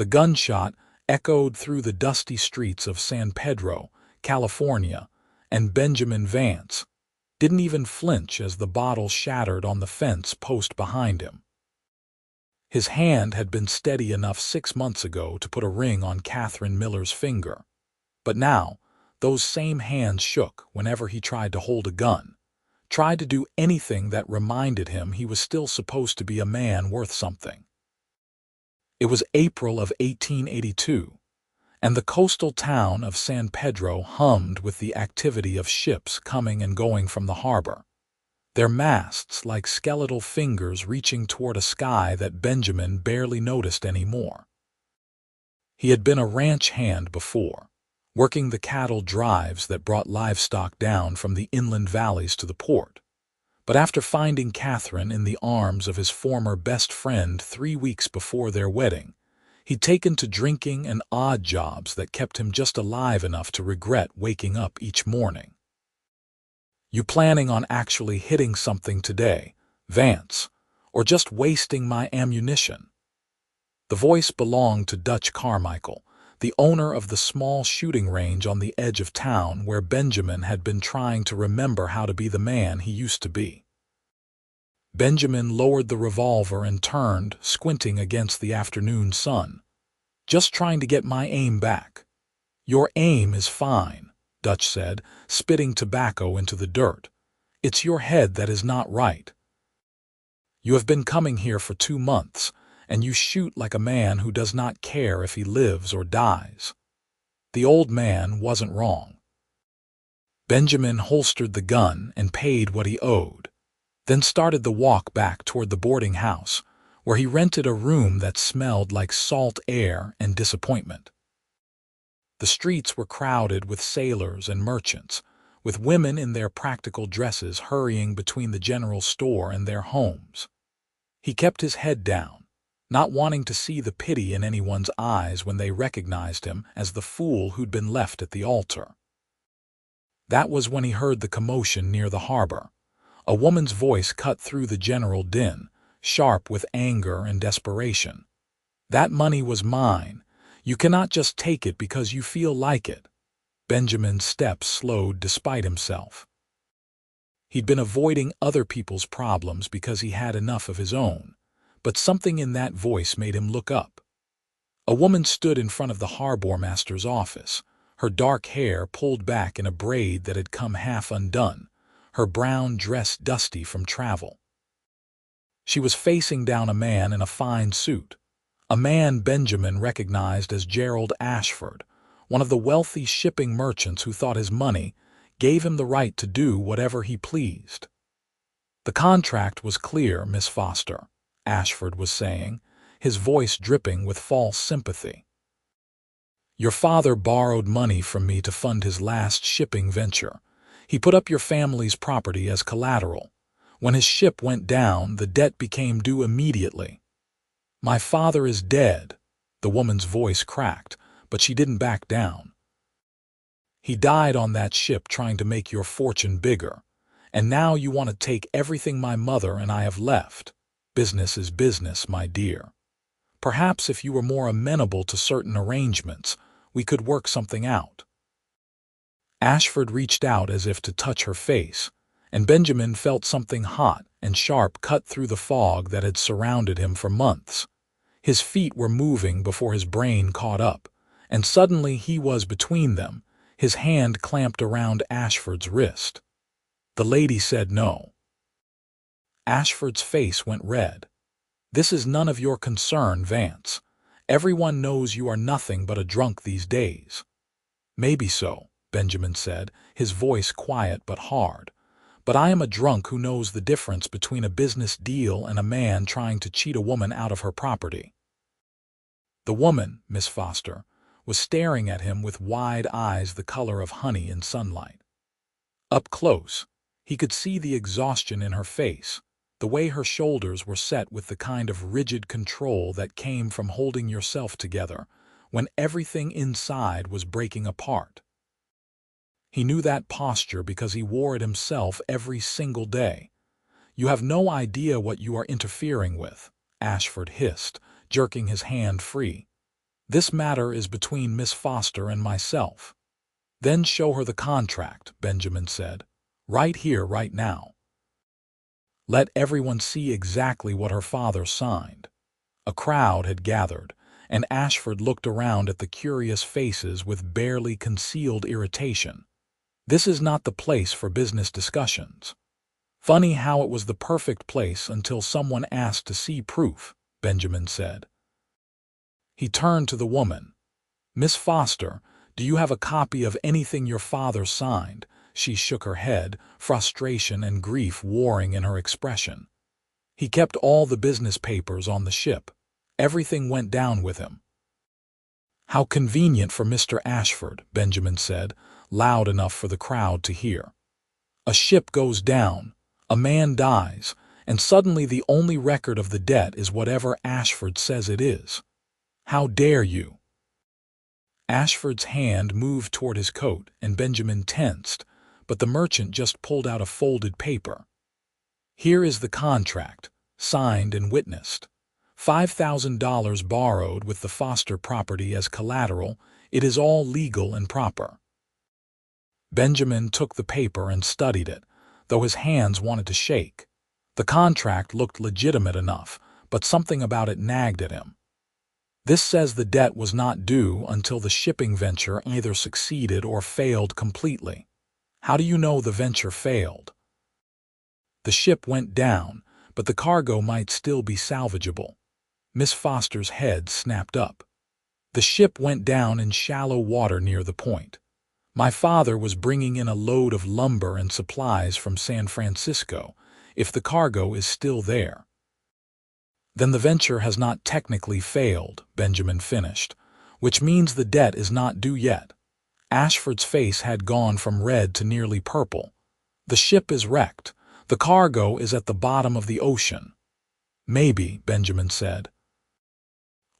The gunshot echoed through the dusty streets of San Pedro, California, and Benjamin Vance didn't even flinch as the bottle shattered on the fence post behind him. His hand had been steady enough 6 months ago to put a ring on Catherine Miller's finger, but now those same hands shook whenever he tried to hold a gun, tried to do anything that reminded him he was still supposed to be a man worth something. It was April of 1882, and the coastal town of San Pedro hummed with the activity of ships coming and going from the harbor, their masts like skeletal fingers reaching toward a sky that Benjamin barely noticed anymore. He had been a ranch hand before, working the cattle drives that brought livestock down from the inland valleys to the port. But after finding Catherine in the arms of his former best friend 3 weeks before their wedding, he'd taken to drinking and odd jobs that kept him just alive enough to regret waking up each morning. "You planning on actually hitting something today, Vance, or just wasting my ammunition?" The voice belonged to Dutch Carmichael, the owner of the small shooting range on the edge of town where Benjamin had been trying to remember how to be the man he used to be. Benjamin lowered the revolver and turned, squinting against the afternoon sun. "Just trying to get my aim back." "Your aim is fine," Dutch said, spitting tobacco into the dirt. "It's your head that is not right. You have been coming here for 2 months, and you shoot like a man who does not care if he lives or dies." The old man wasn't wrong. Benjamin holstered the gun and paid what he owed, then started the walk back toward the boarding house, where he rented a room that smelled like salt air and disappointment. The streets were crowded with sailors and merchants, with women in their practical dresses hurrying between the general store and their homes. He kept his head down, not wanting to see the pity in anyone's eyes when they recognized him as the fool who'd been left at the altar. That was when he heard the commotion near the harbor. A woman's voice cut through the general din, sharp with anger and desperation. "That money was mine. You cannot just take it because you feel like it." Benjamin's steps slowed despite himself. He'd been avoiding other people's problems because he had enough of his own, but something in that voice made him look up. A woman stood in front of the harbor master's office, her dark hair pulled back in a braid that had come half undone, her brown dress dusty from travel. She was facing down a man in a fine suit, a man Benjamin recognized as Gerald Ashford, one of the wealthy shipping merchants who thought his money gave him the right to do whatever he pleased. "The contract was clear, Miss Foster," Ashford was saying, his voice dripping with false sympathy. "Your father borrowed money from me to fund his last shipping venture. He put up your family's property as collateral. When his ship went down, the debt became due immediately." "My father is dead," the woman's voice cracked, but she didn't back down. "He died on that ship trying to make your fortune bigger, and now you want to take everything my mother and I have left. Business is business, my dear. Perhaps if you were more amenable to certain arrangements, we could work something out." Ashford reached out as if to touch her face, and Benjamin felt something hot and sharp cut through the fog that had surrounded him for months. His feet were moving before his brain caught up, and suddenly he was between them, his hand clamped around Ashford's wrist. The lady said no. Ashford's face went red. "This is none of your concern, Vance. Everyone knows you are nothing but a drunk these days." "Maybe so," Benjamin said, his voice quiet but hard. "But I am a drunk who knows the difference between a business deal and a man trying to cheat a woman out of her property." The woman, Miss Foster, was staring at him with wide eyes the color of honey in sunlight. Up close, he could see the exhaustion in her face, the way her shoulders were set with the kind of rigid control that came from holding yourself together when everything inside was breaking apart. He knew that posture because he wore it himself every single day. "You have no idea what you are interfering with," Ashford hissed, jerking his hand free. This matter is between Miss Foster and myself. Then show her the contract, Benjamin said. Right here, right now. Let everyone see exactly what her father signed. A crowd had gathered, and Ashford looked around at the curious faces with barely concealed irritation. This is not the place for business discussions. Funny how it was the perfect place until someone asked to see proof, Benjamin said. He turned to the woman. Miss Foster, do you have a copy of anything your father signed? She shook her head, frustration and grief warring in her expression. He kept all the business papers on the ship. Everything went down with him. How convenient for Mr. Ashford, Benjamin said, loud enough for the crowd to hear. A ship goes down, a man dies, and suddenly the only record of the debt is whatever Ashford says it is. How dare you? Ashford's hand moved toward his coat, and Benjamin tensed, but the merchant just pulled out a folded paper. Here is the contract, signed and witnessed. $5,000 borrowed with the Foster property as collateral. It is all legal and proper. Benjamin took the paper and studied it, though his hands wanted to shake. The contract looked legitimate enough, but something about it nagged at him. This says the debt was not due until the shipping venture either succeeded or failed completely. How do you know the venture failed? The ship went down, but the cargo might still be salvageable. Miss Foster's head snapped up. The ship went down in shallow water near the point. My father was bringing in a load of lumber and supplies from San Francisco, if the cargo is still there. Then the venture has not technically failed, Benjamin finished, which means the debt is not due yet. Ashford's face had gone from red to nearly purple. The ship is wrecked. The cargo is at the bottom of the ocean. Maybe, Benjamin said.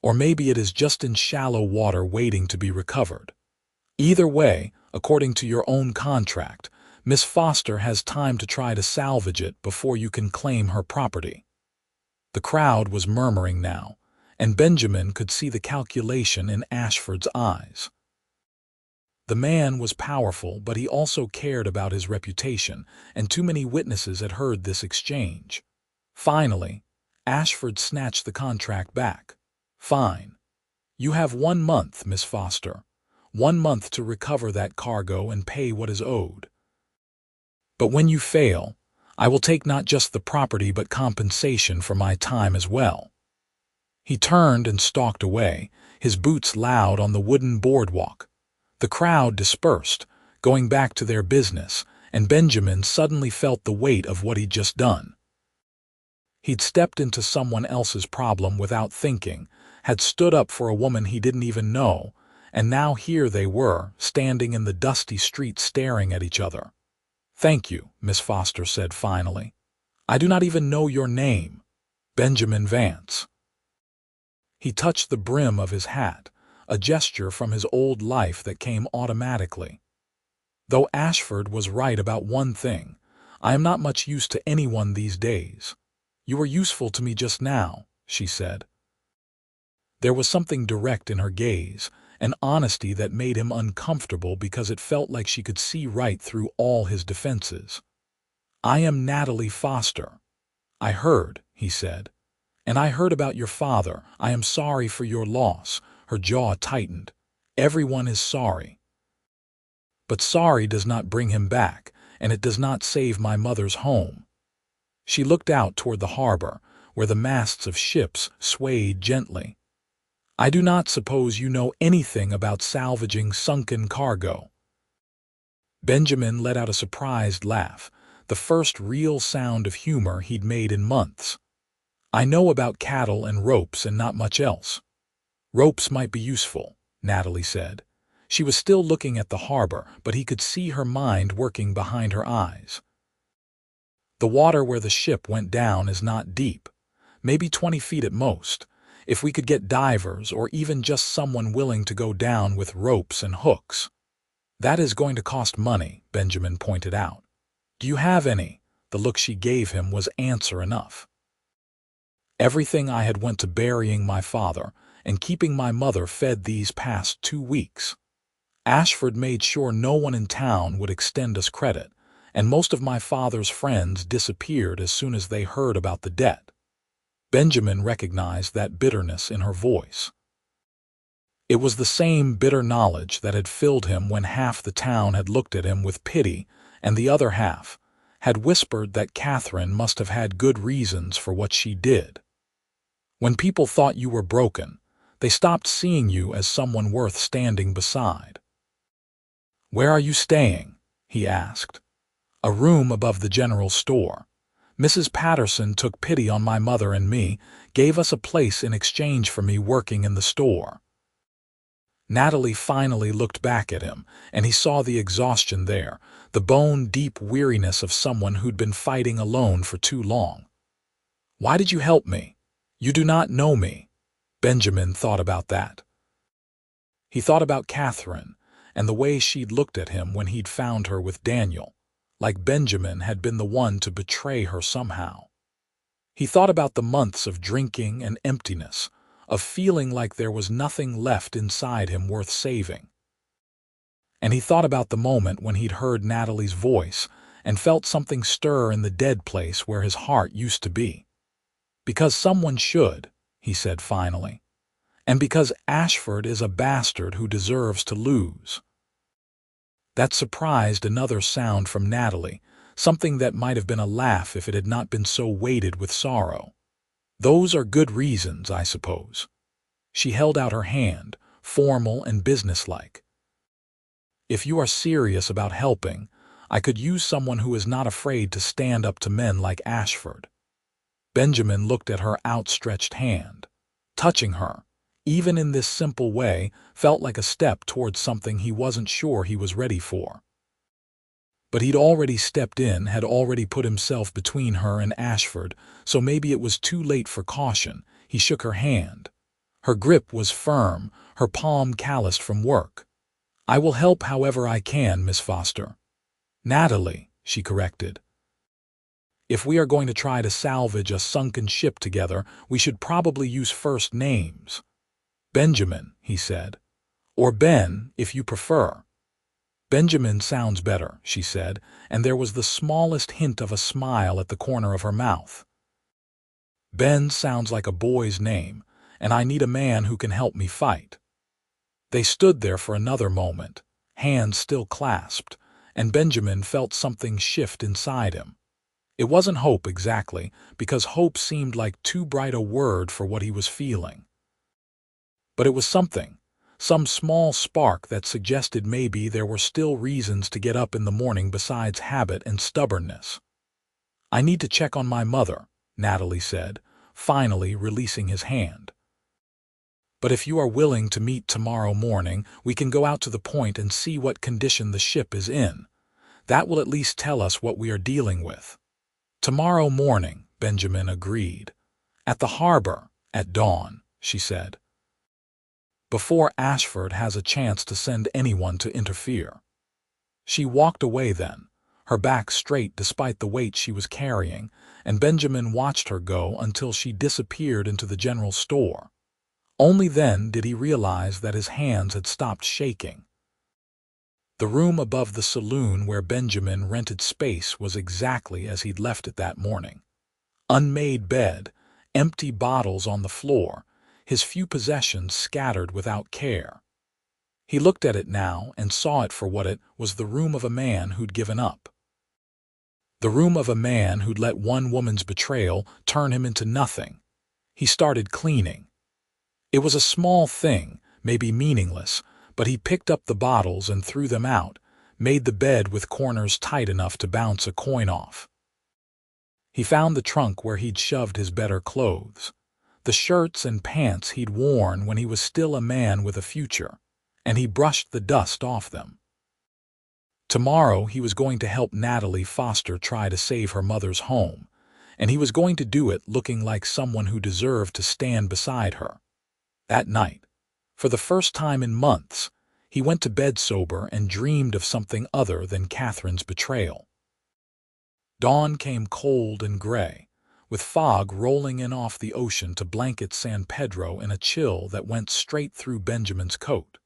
Or maybe it is just in shallow water waiting to be recovered. Either way, according to your own contract, Miss Foster has time to try to salvage it before you can claim her property. The crowd was murmuring now, and Benjamin could see the calculation in Ashford's eyes. The man was powerful, but he also cared about his reputation, and too many witnesses had heard this exchange. Finally, Ashford snatched the contract back. Fine. You have 1 month, Miss Foster. 1 month to recover that cargo and pay what is owed. But when you fail, I will take not just the property but compensation for my time as well. He turned and stalked away, his boots loud on the wooden boardwalk. The crowd dispersed, going back to their business, and Benjamin suddenly felt the weight of what he'd just done. He'd stepped into someone else's problem without thinking, had stood up for a woman he didn't even know, and now here they were, standing in the dusty street staring at each other. Thank you, Miss Foster said finally. I do not even know your name. Benjamin Vance. He touched the brim of his hat, a gesture from his old life that came automatically. Though Ashford was right about one thing, I am not much use to anyone these days. You were useful to me just now, she said. There was something direct in her gaze, an honesty that made him uncomfortable because it felt like she could see right through all his defenses. I am Natalie Foster. I heard, he said. And I heard about your father. I am sorry for your loss. Her jaw tightened. Everyone is sorry. But sorry does not bring him back, and it does not save my mother's home. She looked out toward the harbor, where the masts of ships swayed gently. I do not suppose you know anything about salvaging sunken cargo. Benjamin let out a surprised laugh, the first real sound of humor he'd made in months. I know about cattle and ropes and not much else. Ropes might be useful, Natalie said. She was still looking at the harbor, but he could see her mind working behind her eyes. The water where the ship went down is not deep, maybe 20 feet at most. If we could get divers or even just someone willing to go down with ropes and hooks. That is going to cost money, Benjamin pointed out. Do you have any? The look she gave him was answer enough. Everything I had went to burying my father, and keeping my mother fed these past 2 weeks. Ashford made sure no one in town would extend us credit, and most of my father's friends disappeared as soon as they heard about the debt. Benjamin recognized that bitterness in her voice. It was the same bitter knowledge that had filled him when half the town had looked at him with pity and the other half had whispered that Catherine must have had good reasons for what she did. When people thought you were broken, they stopped seeing you as someone worth standing beside. "Where are you staying?" he asked. "A room above the general store. Mrs. Patterson took pity on my mother and me, gave us a place in exchange for me working in the store." Natalie finally looked back at him, and he saw the exhaustion there, the bone-deep weariness of someone who'd been fighting alone for too long. "Why did you help me? You do not know me." Benjamin thought about that. He thought about Catherine, and the way she'd looked at him when he'd found her with Daniel, like Benjamin had been the one to betray her somehow. He thought about the months of drinking and emptiness, of feeling like there was nothing left inside him worth saving. And he thought about the moment when he'd heard Natalie's voice and felt something stir in the dead place where his heart used to be. "Because someone should," he said finally, "and because Ashford is a bastard who deserves to lose." That surprised another sound from Natalie, something that might have been a laugh if it had not been so weighted with sorrow. "Those are good reasons, I suppose." She held out her hand, formal and businesslike. "If you are serious about helping, I could use someone who is not afraid to stand up to men like Ashford." Benjamin looked at her outstretched hand. Touching her, even in this simple way, felt like a step towards something he wasn't sure he was ready for. But he'd already stepped in, had already put himself between her and Ashford, so maybe it was too late for caution. He shook her hand. Her grip was firm, her palm calloused from work. "I will help however I can, Miss Foster." "Natalie," she corrected. "If we are going to try to salvage a sunken ship together, we should probably use first names." "Benjamin," he said. "Or Ben, if you prefer." "Benjamin sounds better," she said, and there was the smallest hint of a smile at the corner of her mouth. "Ben sounds like a boy's name, and I need a man who can help me fight." They stood there for another moment, hands still clasped, and Benjamin felt something shift inside him. It wasn't hope exactly, because hope seemed like too bright a word for what he was feeling. But it was something, some small spark that suggested maybe there were still reasons to get up in the morning besides habit and stubbornness. "I need to check on my mother," Natalie said, finally releasing his hand. "But if you are willing to meet tomorrow morning, we can go out to the point and see what condition the ship is in. That will at least tell us what we are dealing with." "Tomorrow morning," Benjamin agreed. "At the harbor, at dawn," she said. "Before Ashford has a chance to send anyone to interfere." She walked away then, her back straight despite the weight she was carrying, and Benjamin watched her go until she disappeared into the general store. Only then did he realize that his hands had stopped shaking. The room above the saloon where Benjamin rented space was exactly as he'd left it that morning. Unmade bed, empty bottles on the floor, his few possessions scattered without care. He looked at it now and saw it for what it was, the room of a man who'd given up. The room of a man who'd let one woman's betrayal turn him into nothing. He started cleaning. It was a small thing, maybe meaningless, but he picked up the bottles and threw them out, made the bed with corners tight enough to bounce a coin off. He found the trunk where he'd shoved his better clothes, the shirts and pants he'd worn when he was still a man with a future, and he brushed the dust off them. Tomorrow he was going to help Natalie Foster try to save her mother's home, and he was going to do it looking like someone who deserved to stand beside her. That night, for the first time in months, he went to bed sober and dreamed of something other than Catherine's betrayal. Dawn came cold and gray, with fog rolling in off the ocean to blanket San Pedro in a chill that went straight through Benjamin's coat.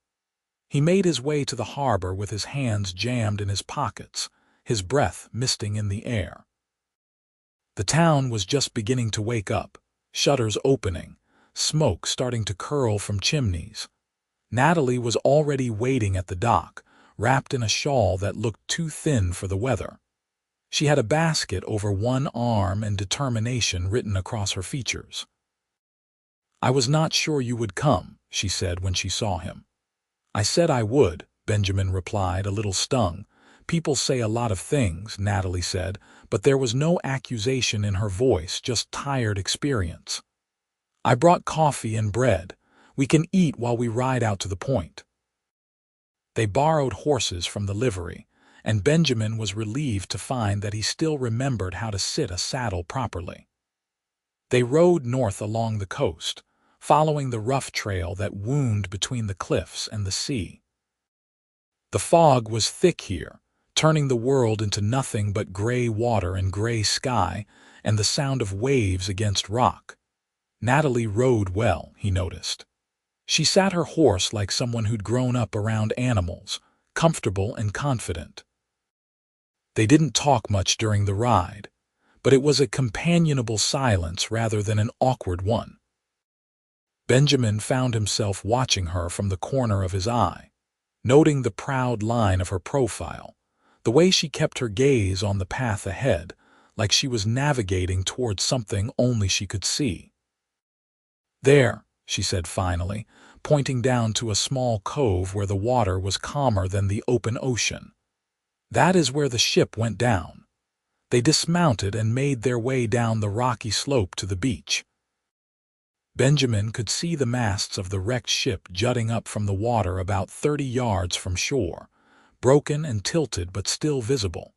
He made his way to the harbor with his hands jammed in his pockets, his breath misting in the air. The town was just beginning to wake up, shutters opening, smoke starting to curl from chimneys. Natalie was already waiting at the dock, wrapped in a shawl that looked too thin for the weather. She had a basket over one arm and determination written across her features. "I was not sure you would come," she said when she saw him. "I said I would," Benjamin replied, a little stung. "People say a lot of things," Natalie said, but there was no accusation in her voice, just tired experience. "I brought coffee and bread. We can eat while we ride out to the point." They borrowed horses from the livery, and Benjamin was relieved to find that he still remembered how to sit a saddle properly. They rode north along the coast, following the rough trail that wound between the cliffs and the sea. The fog was thick here, turning the world into nothing but gray water and gray sky and the sound of waves against rock. Natalie rode well, he noticed. She sat her horse like someone who'd grown up around animals, comfortable and confident. They didn't talk much during the ride, but it was a companionable silence rather than an awkward one. Benjamin found himself watching her from the corner of his eye, noting the proud line of her profile, the way she kept her gaze on the path ahead, like she was navigating towards something only she could see. "There," she said finally, pointing down to a small cove where the water was calmer than the open ocean. "That is where the ship went down." They dismounted and made their way down the rocky slope to the beach. Benjamin could see the masts of the wrecked ship jutting up from the water about 30 yards from shore, broken and tilted but still visible.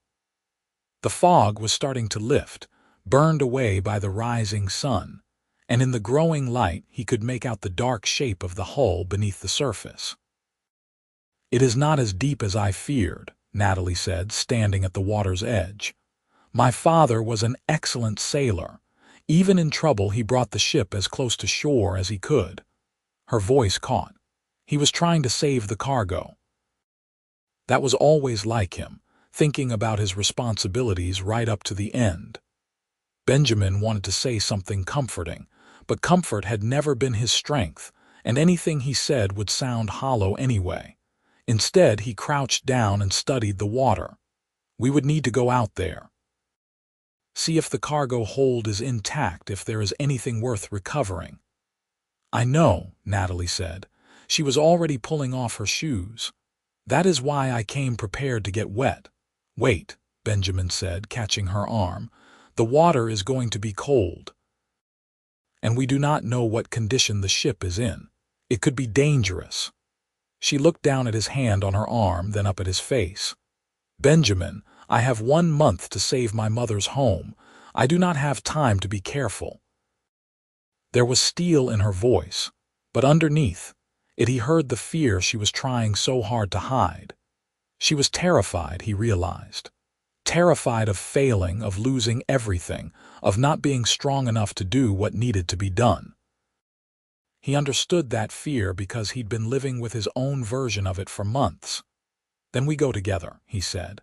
The fog was starting to lift, burned away by the rising sun, and in the growing light he could make out the dark shape of the hull beneath the surface. "It is not as deep as I feared," Natalie said, standing at the water's edge. "My father was an excellent sailor. Even in trouble he brought the ship as close to shore as he could." Her voice caught. "He was trying to save the cargo." That was always like him, thinking about his responsibilities right up to the end. Benjamin wanted to say something comforting, but comfort had never been his strength, and anything he said would sound hollow anyway. Instead, he crouched down and studied the water. "We would need to go out there. See if the cargo hold is intact, if there is anything worth recovering." "I know," Natalie said. She was already pulling off her shoes. "That is why I came prepared to get wet." "Wait," Benjamin said, catching her arm. "The water is going to be cold. And we do not know what condition the ship is in. It could be dangerous." She looked down at his hand on her arm, then up at his face. "Benjamin, I have 1 month to save my mother's home. I do not have time to be careful." There was steel in her voice, but underneath it he heard the fear she was trying so hard to hide. She was terrified, he realized. Terrified of failing, of losing everything, of not being strong enough to do what needed to be done. He understood that fear because he'd been living with his own version of it for months. "Then we go together," he said.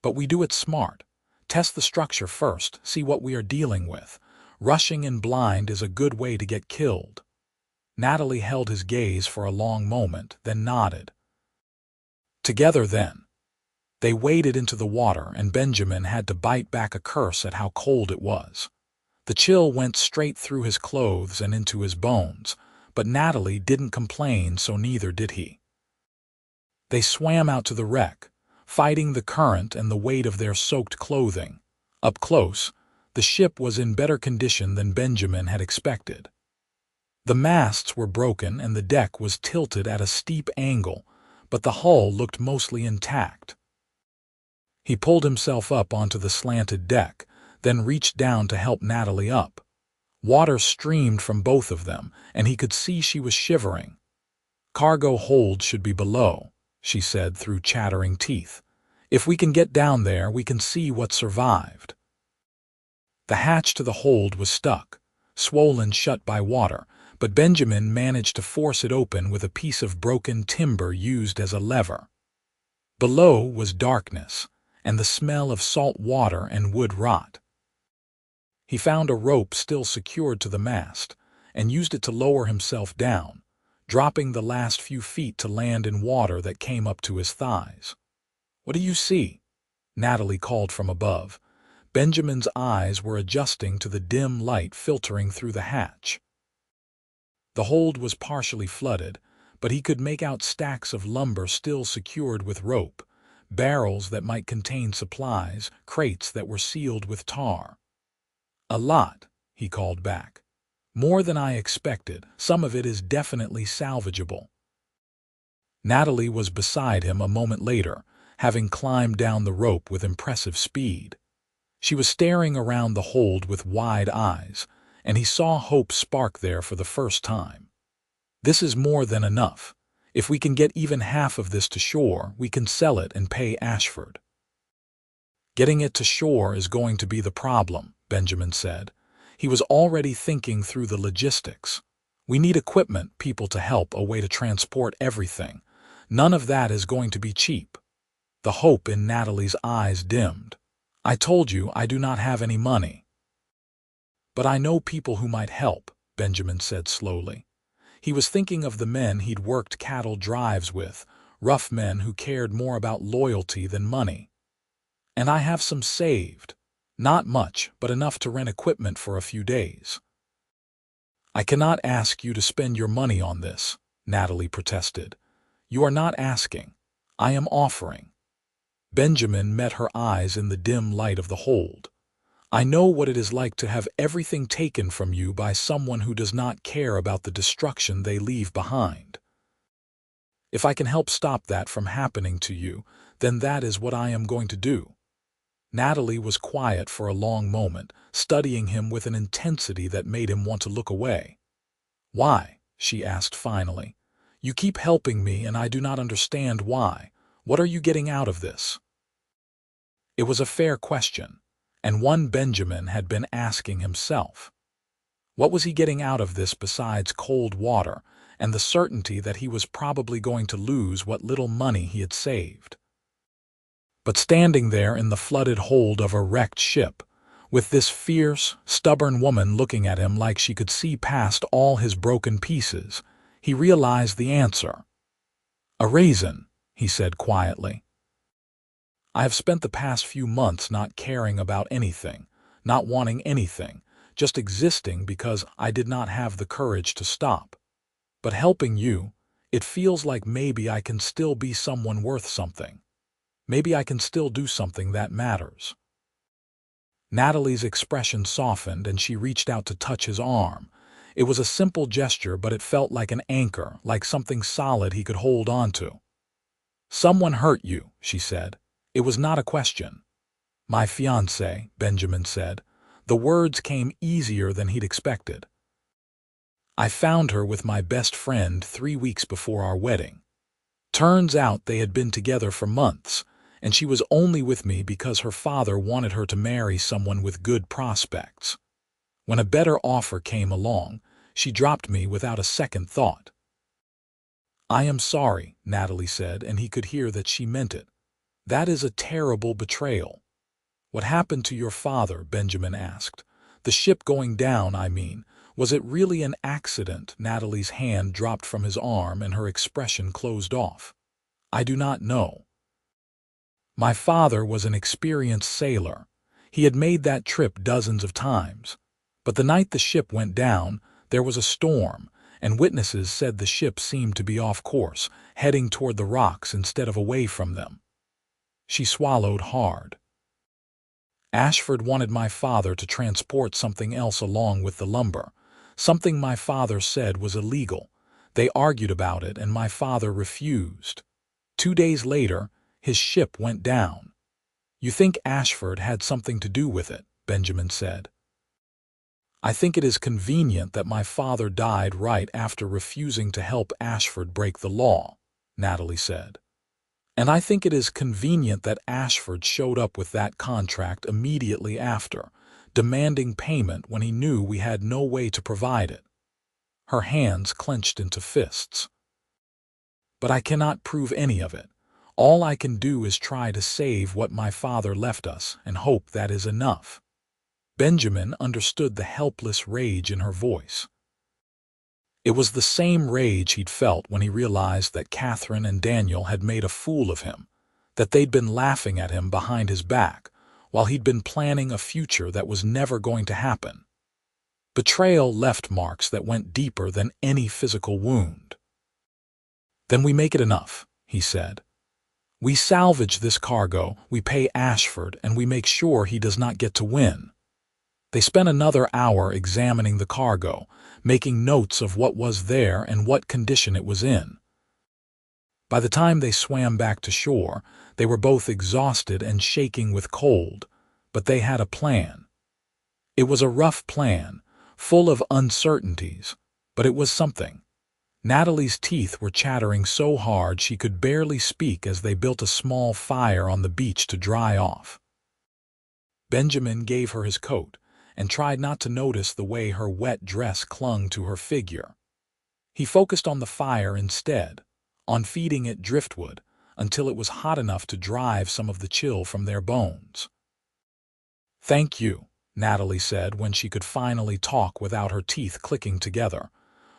"But we do it smart. Test the structure first, see what we are dealing with. Rushing in blind is a good way to get killed." Natalie held his gaze for a long moment, then nodded. "Together, then." They waded into the water, and Benjamin had to bite back a curse at how cold it was. The chill went straight through his clothes and into his bones, but Natalie didn't complain, so neither did he. They swam out to the wreck, fighting the current and the weight of their soaked clothing. Up close, the ship was in better condition than Benjamin had expected. The masts were broken and the deck was tilted at a steep angle, but the hull looked mostly intact. He pulled himself up onto the slanted deck, then reached down to help Natalie up. Water streamed from both of them, and he could see she was shivering. "Cargo hold should be below," she said through chattering teeth. "If we can get down there, we can see what survived." The hatch to the hold was stuck, swollen shut by water, but Benjamin managed to force it open with a piece of broken timber used as a lever. Below was darkness, and the smell of salt water and wood rot. He found a rope still secured to the mast, and used it to lower himself down, dropping the last few feet to land in water that came up to his thighs. "What do you see?" Natalie called from above. Benjamin's eyes were adjusting to the dim light filtering through the hatch. The hold was partially flooded, but he could make out stacks of lumber still secured with rope, barrels that might contain supplies, crates that were sealed with tar. "A lot," he called back. "More than I expected. Some of it is definitely salvageable." Natalie was beside him a moment later, having climbed down the rope with impressive speed. She was staring around the hold with wide eyes, and he saw hope spark there for the first time. "This is more than enough. If we can get even half of this to shore, we can sell it and pay Ashford." "Getting it to shore is going to be the problem," Benjamin said. He was already thinking through the logistics. "We need equipment, people to help, a way to transport everything. None of that is going to be cheap." The hope in Natalie's eyes dimmed. "I told you I do not have any money." "But I know people who might help," Benjamin said slowly. He was thinking of the men he'd worked cattle drives with, rough men who cared more about loyalty than money. "And I have some saved. Not much, but enough to rent equipment for a few days." "I cannot ask you to spend your money on this," Natalie protested. "You are not asking. I am offering." Benjamin met her eyes in the dim light of the hold. "I know what it is like to have everything taken from you by someone who does not care about the destruction they leave behind. If I can help stop that from happening to you, then that is what I am going to do." Natalie was quiet for a long moment, studying him with an intensity that made him want to look away. "Why?" she asked finally. "You keep helping me and I do not understand why. What are you getting out of this?" It was a fair question, and one Benjamin had been asking himself. What was he getting out of this besides cold water and the certainty that he was probably going to lose what little money he had saved? But standing there in the flooded hold of a wrecked ship, with this fierce, stubborn woman looking at him like she could see past all his broken pieces, he realized the answer. "A raisin," he said quietly. "I have spent the past few months not caring about anything, not wanting anything, just existing because I did not have the courage to stop. But helping you, it feels like maybe I can still be someone worth something. Maybe I can still do something that matters." Natalie's expression softened and she reached out to touch his arm. It was a simple gesture, but it felt like an anchor, like something solid he could hold on to. "Someone hurt you," she said. It was not a question. "My fiancée," Benjamin said. The words came easier than he'd expected. "I found her with my best friend 3 weeks before our wedding. Turns out they had been together for months, and she was only with me because her father wanted her to marry someone with good prospects. When a better offer came along, she dropped me without a second thought." "I am sorry," Natalie said, and he could hear that she meant it. "That is a terrible betrayal." "What happened to your father?" Benjamin asked. "The ship going down, I mean. Was it really an accident?" Natalie's hand dropped from his arm and her expression closed off. "I do not know. My father was an experienced sailor. He had made that trip dozens of times. But the night the ship went down, there was a storm, and witnesses said the ship seemed to be off course, heading toward the rocks instead of away from them." She swallowed hard. "Ashford wanted my father to transport something else along with the lumber, something my father said was illegal. They argued about it and my father refused. 2 days later, his ship went down." "You think Ashford had something to do with it?" Benjamin said. "I think it is convenient that my father died right after refusing to help Ashford break the law," Natalie said. "And I think it is convenient that Ashford showed up with that contract immediately after, demanding payment when he knew we had no way to provide it. Her hands clenched into fists. But I cannot prove any of it. All I can do is try to save what my father left us and hope that is enough. Benjamin understood the helpless rage in her voice. It was the same rage he'd felt when he realized that Catherine and Daniel had made a fool of him, that they'd been laughing at him behind his back, while he'd been planning a future that was never going to happen. Betrayal left marks that went deeper than any physical wound. "Then we make it enough," he said. "We salvage this cargo, we pay Ashford, and we make sure he does not get to win." They spent another hour examining the cargo, making notes of what was there and what condition it was in. By the time they swam back to shore, they were both exhausted and shaking with cold, but they had a plan. It was a rough plan, full of uncertainties, but it was something. Natalie's teeth were chattering so hard she could barely speak as they built a small fire on the beach to dry off. Benjamin gave her his coat and tried not to notice the way her wet dress clung to her figure. He focused on the fire instead, on feeding it driftwood until it was hot enough to drive some of the chill from their bones. "Thank you," Natalie said when she could finally talk without her teeth clicking together,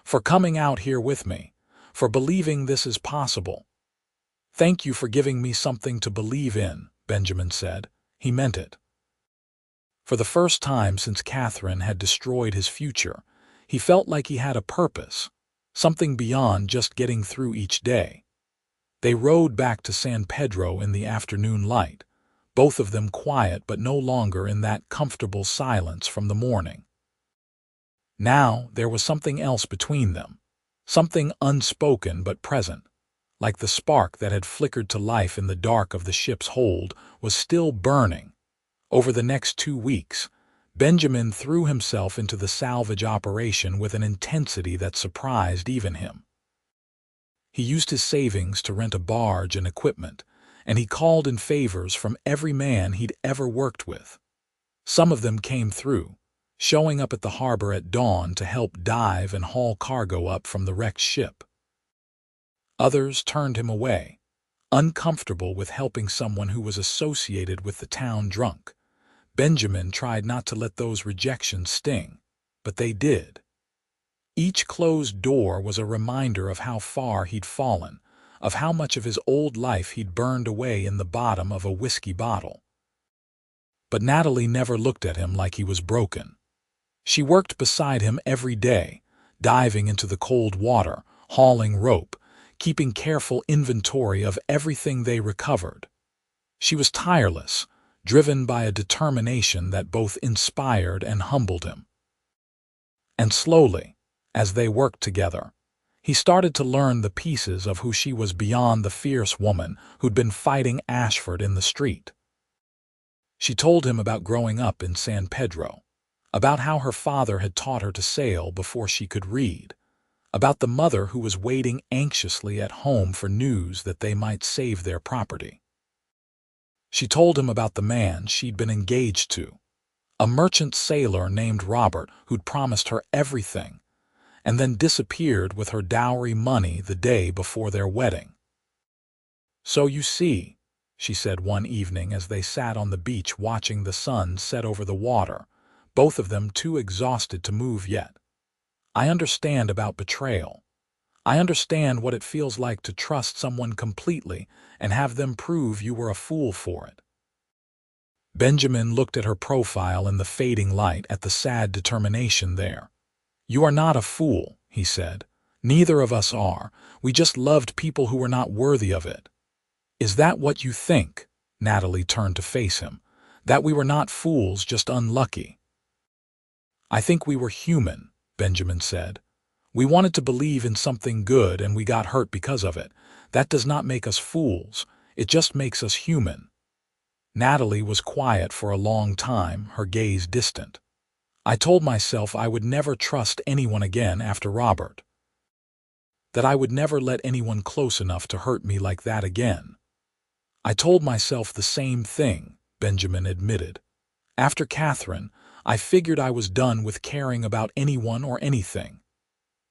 "for coming out here with me, for believing this is possible." "Thank you for giving me something to believe in," Benjamin said. He meant it. For the first time since Catherine had destroyed his future, he felt like he had a purpose, something beyond just getting through each day. They rode back to San Pedro in the afternoon light, both of them quiet but no longer in that comfortable silence from the morning. Now there was something else between them, something unspoken but present, like the spark that had flickered to life in the dark of the ship's hold was still burning. Over the next 2 weeks, Benjamin threw himself into the salvage operation with an intensity that surprised even him. He used his savings to rent a barge and equipment, and he called in favors from every man he'd ever worked with. Some of them came through, showing up at the harbor at dawn to help dive and haul cargo up from the wrecked ship. Others turned him away, uncomfortable with helping someone who was associated with the town drunk. Benjamin tried not to let those rejections sting, but they did. Each closed door was a reminder of how far he'd fallen, of how much of his old life he'd burned away in the bottom of a whiskey bottle. But Natalie never looked at him like he was broken. She worked beside him every day, diving into the cold water, hauling rope, keeping careful inventory of everything they recovered. She was tireless, driven by a determination that both inspired and humbled him. And slowly, as they worked together, he started to learn the pieces of who she was beyond the fierce woman who'd been fighting Ashford in the street. She told him about growing up in San Pedro, about how her father had taught her to sail before she could read, about the mother who was waiting anxiously at home for news that they might save their property. She told him about the man she'd been engaged to, a merchant sailor named Robert who'd promised her everything, and then disappeared with her dowry money the day before their wedding. "So you see," she said one evening as they sat on the beach watching the sun set over the water, both of them too exhausted to move yet. "I understand about betrayal. I understand what it feels like to trust someone completely and have them prove you were a fool for it." Benjamin looked at her profile in the fading light, at the sad determination there. "You are not a fool," he said. "Neither of us are. We just loved people who were not worthy of it." "Is that what you think?" Natalie turned to face him. "That we were not fools, just unlucky?" "I think we were human," Benjamin said. "We wanted to believe in something good and we got hurt because of it. That does not make us fools. It just makes us human." Natalie was quiet for a long time, her gaze distant. "I told myself I would never trust anyone again after Robert. That I would never let anyone close enough to hurt me like that again." "I told myself the same thing," Benjamin admitted. "After Catherine, I figured I was done with caring about anyone or anything.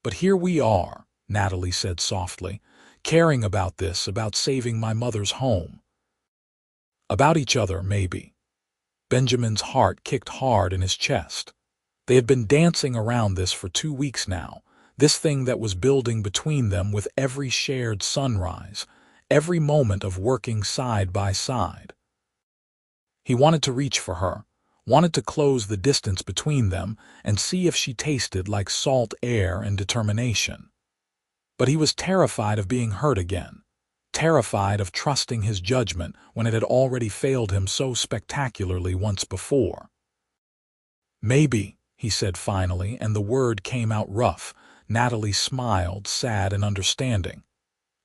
But here we are, Natalie said softly, caring about this, about saving my mother's home. About each other, maybe. Benjamin's heart kicked hard in his chest. They had been dancing around this for 2 weeks now, this thing that was building between them with every shared sunrise, every moment of working side by side. He wanted to reach for her, wanted to close the distance between them and see if she tasted like salt air and determination. But he was terrified of being hurt again, terrified of trusting his judgment when it had already failed him so spectacularly once before. Maybe, he said finally, and the word came out rough. Natalie smiled, sad and understanding.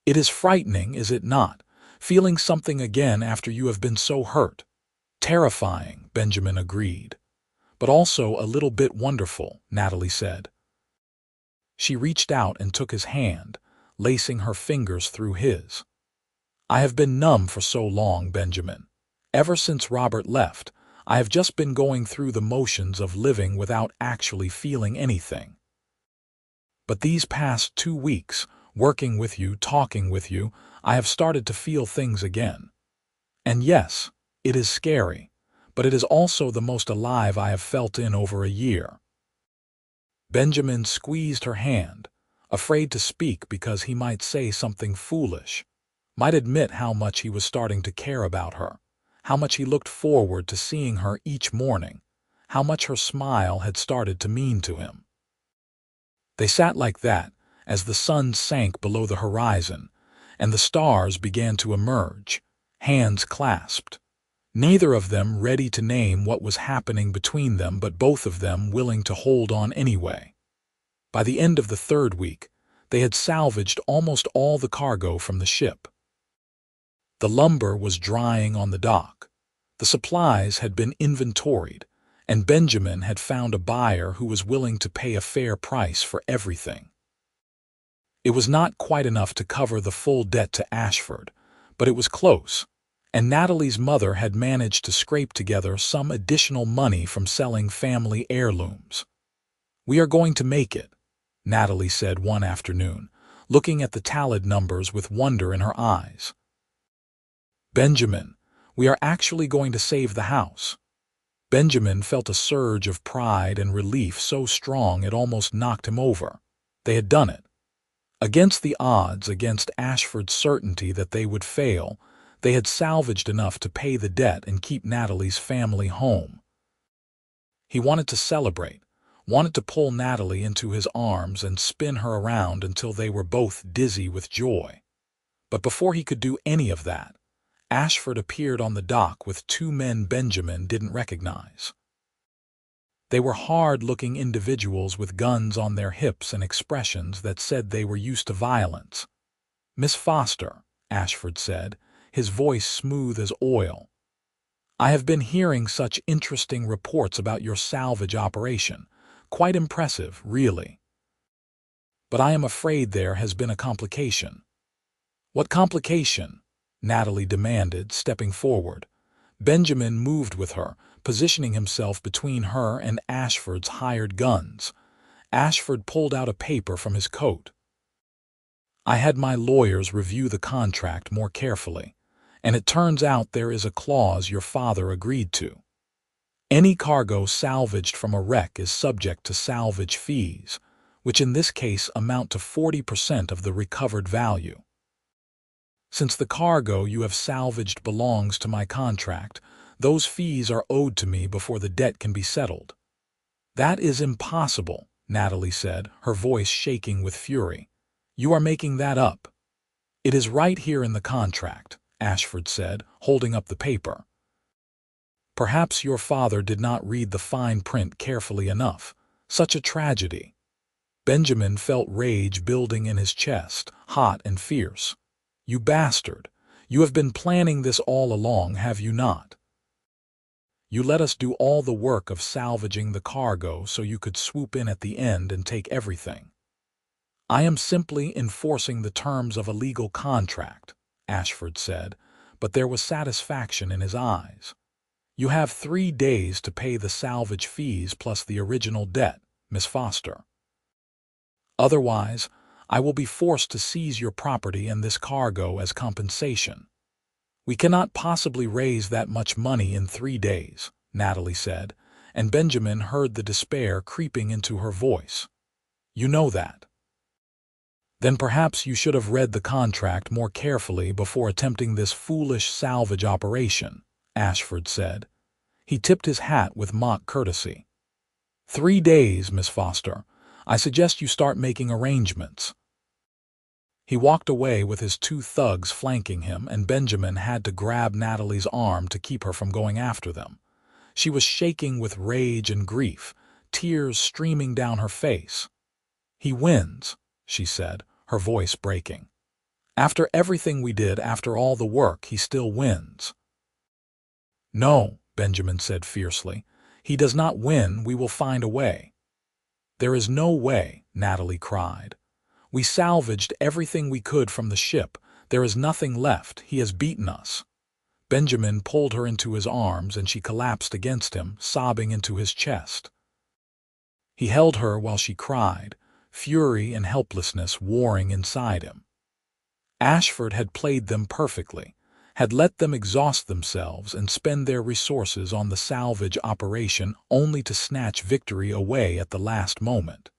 It is frightening, is it not, feeling something again after you have been so hurt? Terrifying, Benjamin agreed. But also a little bit wonderful, Natalie said. She reached out and took his hand, lacing her fingers through his. I have been numb for so long, Benjamin. Ever since Robert left, I have just been going through the motions of living without actually feeling anything. But these past 2 weeks, working with you, talking with you, I have started to feel things again. And yes, it is scary, but it is also the most alive I have felt in over a year. Benjamin squeezed her hand, afraid to speak because he might say something foolish, might admit how much he was starting to care about her, how much he looked forward to seeing her each morning, how much her smile had started to mean to him. They sat like that as the sun sank below the horizon and the stars began to emerge, hands clasped, neither of them ready to name what was happening between them, but both of them willing to hold on anyway. By the end of the 3rd week, they had salvaged almost all the cargo from the ship. The lumber was drying on the dock. The supplies had been inventoried, and Benjamin had found a buyer who was willing to pay a fair price for everything. It was not quite enough to cover the full debt to Ashford, but it was close, and Natalie's mother had managed to scrape together some additional money from selling family heirlooms. We are going to make it, Natalie said one afternoon, looking at the tallied numbers with wonder in her eyes. Benjamin, we are actually going to save the house. Benjamin felt a surge of pride and relief so strong it almost knocked him over. They had done it. Against the odds, against Ashford's certainty that they would fail, they had salvaged enough to pay the debt and keep Natalie's family home. He wanted to celebrate, wanted to pull Natalie into his arms and spin her around until they were both dizzy with joy. But before he could do any of that, Ashford appeared on the dock with 2 men Benjamin didn't recognize. They were hard-looking individuals with guns on their hips and expressions that said they were used to violence. "Miss Foster," Ashford said, his voice smooth as oil. "I have been hearing such interesting reports about your salvage operation. Quite impressive, really. But I am afraid there has been a complication." "What complication?" Natalie demanded, stepping forward. Benjamin moved with her, positioning himself between her and Ashford's hired guns. Ashford pulled out a paper from his coat. "I had my lawyers review the contract more carefully, and it turns out there is a clause your father agreed to. Any cargo salvaged from a wreck is subject to salvage fees, which in this case amount to 40% of the recovered value. Since the cargo you have salvaged belongs to my contract, those fees are owed to me before the debt can be settled." "That is impossible," Natalie said, her voice shaking with fury. "You are making that up." "It is right here in the contract," Ashford said, holding up the paper. "Perhaps your father did not read the fine print carefully enough. Such a tragedy." Benjamin felt rage building in his chest, hot and fierce. "You bastard! You have been planning this all along, have you not? You let us do all the work of salvaging the cargo so you could swoop in at the end and take everything." "I am simply enforcing the terms of a legal contract," Ashford said, but there was satisfaction in his eyes. You have 3 days to pay the salvage fees plus the original debt, Miss Foster. Otherwise, I will be forced to seize your property and this cargo as compensation. We cannot possibly raise that much money in 3 days, Natalie said, and Benjamin heard the despair creeping into her voice. You know that. Then perhaps you should have read the contract more carefully before attempting this foolish salvage operation, Ashford said. He tipped his hat with mock courtesy. 3 days, Miss Foster. I suggest you start making arrangements. He walked away with his 2 thugs flanking him, and Benjamin had to grab Natalie's arm to keep her from going after them. She was shaking with rage and grief, tears streaming down her face. He wins, she said, her voice breaking. After everything we did, after all the work, he still wins. No, Benjamin said fiercely. He does not win. We will find a way. There is no way, Natalie cried. We salvaged everything we could from the ship. There is nothing left. He has beaten us. Benjamin pulled her into his arms, and she collapsed against him, sobbing into his chest. He held her while she cried, fury and helplessness warring inside him. Ashford had played them perfectly, had let them exhaust themselves and spend their resources on the salvage operation only to snatch victory away at the last moment.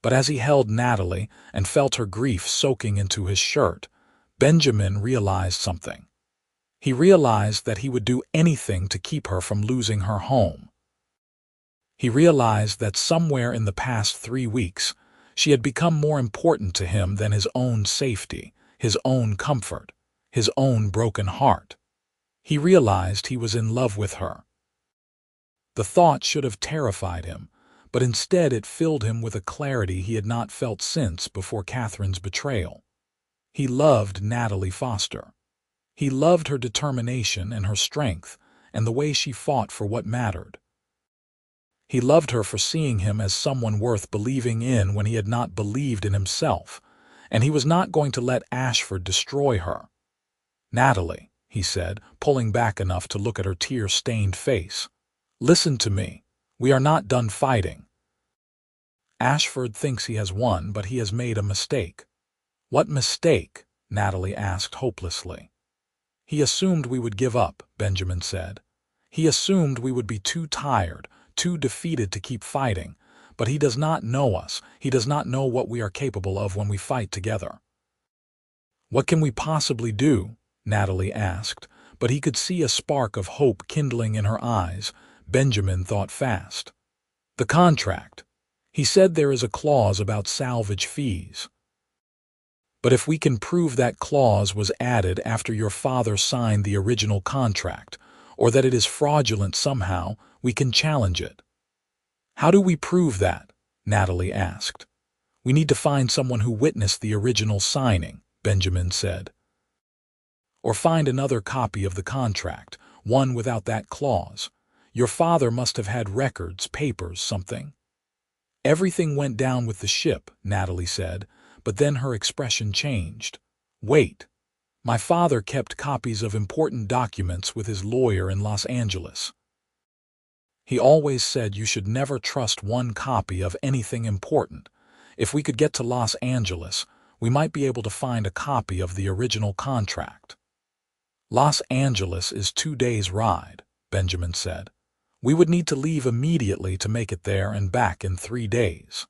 But as he held Natalie and felt her grief soaking into his shirt, Benjamin realized something. He realized that he would do anything to keep her from losing her home. He realized that somewhere in the past 3 weeks, she had become more important to him than his own safety, his own comfort, his own broken heart. He realized he was in love with her. The thought should have terrified him, but instead it filled him with a clarity he had not felt since before Catherine's betrayal. He loved Natalie Foster. He loved her determination and her strength and the way she fought for what mattered. He loved her for seeing him as someone worth believing in when he had not believed in himself, and he was not going to let Ashford destroy her. Natalie, he said, pulling back enough to look at her tear-stained face. Listen to me. We are not done fighting. Ashford thinks he has won, but he has made a mistake. What mistake? Natalie asked hopelessly. He assumed we would give up, Benjamin said. He assumed we would be too tired, too defeated to keep fighting, but he does not know us. He does not know what we are capable of when we fight together. What can we possibly do? Natalie asked, but he could see a spark of hope kindling in her eyes. Benjamin thought fast. The contract. He said there is a clause about salvage fees. But if we can prove that clause was added after your father signed the original contract, or that it is fraudulent somehow, we can challenge it. How do we prove that? Natalie asked. We need to find someone who witnessed the original signing, Benjamin said. Or find another copy of the contract, one without that clause. Your father must have had records, papers, something. Everything went down with the ship, Natalie said, but then her expression changed. Wait. My father kept copies of important documents with his lawyer in Los Angeles. He always said you should never trust one copy of anything important. If we could get to Los Angeles, we might be able to find a copy of the original contract. Los Angeles is 2 days' ride, Benjamin said. We would need to leave immediately to make it there and back in 3 days.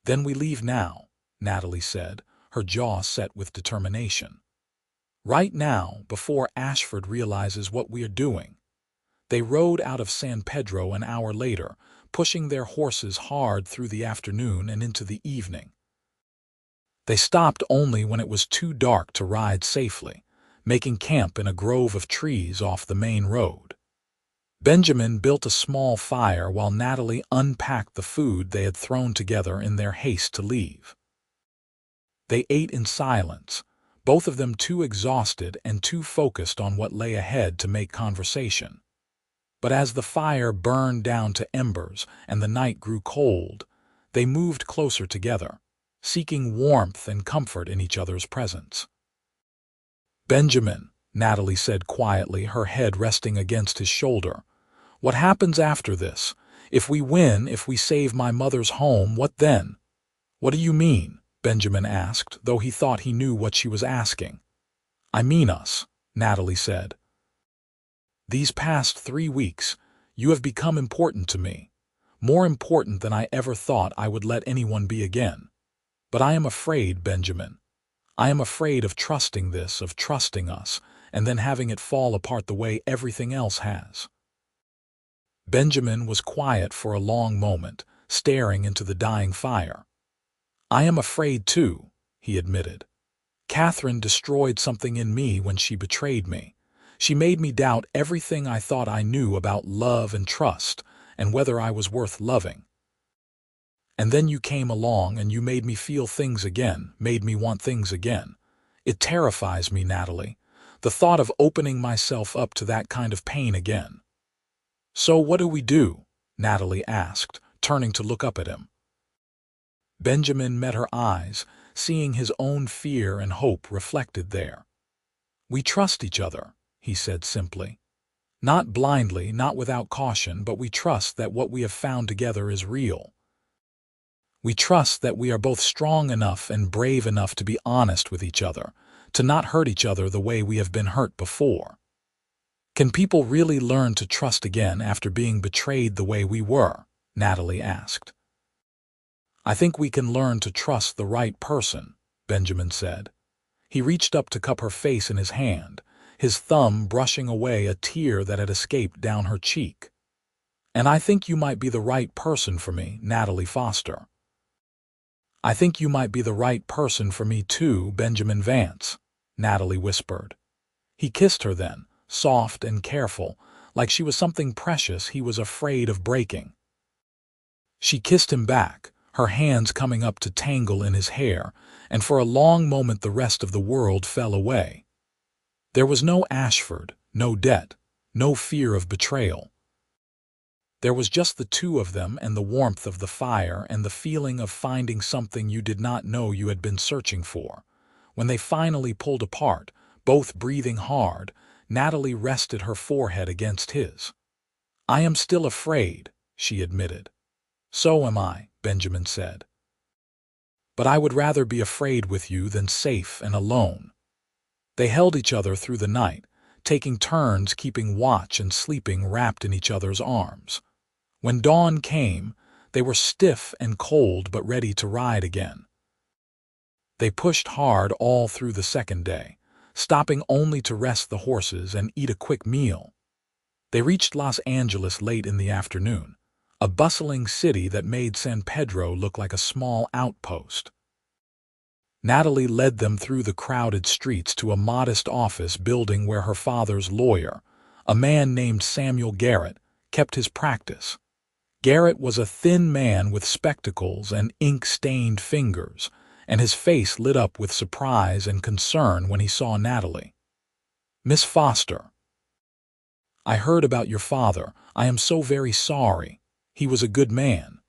Then we leave now, Natalie said, her jaw set with determination. Right now, before Ashford realizes what we are doing. They rode out of San Pedro an hour later, pushing their horses hard through the afternoon and into the evening. They stopped only when it was too dark to ride safely, making camp in a grove of trees off the main road. Benjamin built a small fire while Natalie unpacked the food they had thrown together in their haste to leave. They ate in silence, both of them too exhausted and too focused on what lay ahead to make conversation. But as the fire burned down to embers and the night grew cold, they moved closer together, seeking warmth and comfort in each other's presence. Benjamin, Natalie said quietly, her head resting against his shoulder. "What happens after this? If we win, if we save my mother's home, what then?" "What do you mean?" Benjamin asked, though he thought he knew what she was asking. "I mean us," Natalie said. "These past 3 weeks, you have become important to me, more important than I ever thought I would let anyone be again. But I am afraid, Benjamin. I am afraid of trusting this, of trusting us, and then having it fall apart the way everything else has." Benjamin was quiet for a long moment, staring into the dying fire. "I am afraid too," he admitted. "Catherine destroyed something in me when she betrayed me. She made me doubt everything I thought I knew about love and trust, and whether I was worth loving. And then you came along and you made me feel things again, made me want things again. It terrifies me, Natalie, the thought of opening myself up to that kind of pain again." "So what do we do?" Natalie asked, turning to look up at him. Benjamin met her eyes, seeing his own fear and hope reflected there. "We trust each other," he said simply. "Not blindly, not without caution, but we trust that what we have found together is real. We trust that we are both strong enough and brave enough to be honest with each other, to not hurt each other the way we have been hurt before." "Can people really learn to trust again after being betrayed the way we were?" Natalie asked. "I think we can learn to trust the right person," Benjamin said. He reached up to cup her face in his hand, his thumb brushing away a tear that had escaped down her cheek. "And I think you might be the right person for me, Natalie Foster." "I think you might be the right person for me too, Benjamin Vance," Natalie whispered. He kissed her then, soft and careful, like she was something precious he was afraid of breaking. She kissed him back, her hands coming up to tangle in his hair, and for a long moment the rest of the world fell away. There was no Ashford, no debt, no fear of betrayal. There was just the two of them and the warmth of the fire and the feeling of finding something you did not know you had been searching for. When they finally pulled apart, both breathing hard, Natalie rested her forehead against his. "I am still afraid," she admitted. "So am I," Benjamin said. "But I would rather be afraid with you than safe and alone." They held each other through the night, taking turns keeping watch and sleeping wrapped in each other's arms. When dawn came, they were stiff and cold but ready to ride again. They pushed hard all through the second day, stopping only to rest the horses and eat a quick meal. They reached Los Angeles late in the afternoon, a bustling city that made San Pedro look like a small outpost. Natalie led them through the crowded streets to a modest office building where her father's lawyer, a man named Samuel Garrett, kept his practice. Garrett was a thin man with spectacles and ink-stained fingers, and his face lit up with surprise and concern when he saw Natalie. "Miss Foster, I heard about your father. I am so very sorry. He was a good man."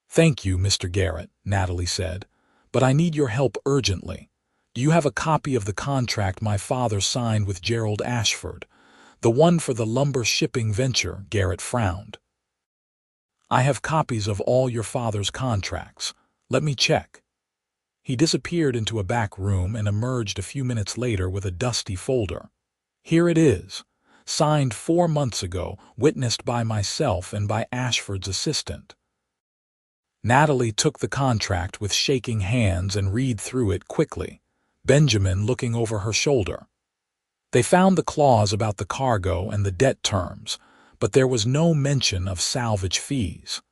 "Thank you, Mr. Garrett," Natalie said, "but I need your help urgently. Do you have a copy of the contract my father signed with Gerald Ashford, the one for the lumber shipping venture?" Garrett frowned. "I have copies of all your father's contracts. Let me check." He disappeared into a back room and emerged a few minutes later with a dusty folder. "Here it is, signed 4 months ago, witnessed by myself and by Ashford's assistant." Natalie took the contract with shaking hands and read through it quickly, Benjamin looking over her shoulder. They found the clause about the cargo and the debt terms, but there was no mention of salvage fees.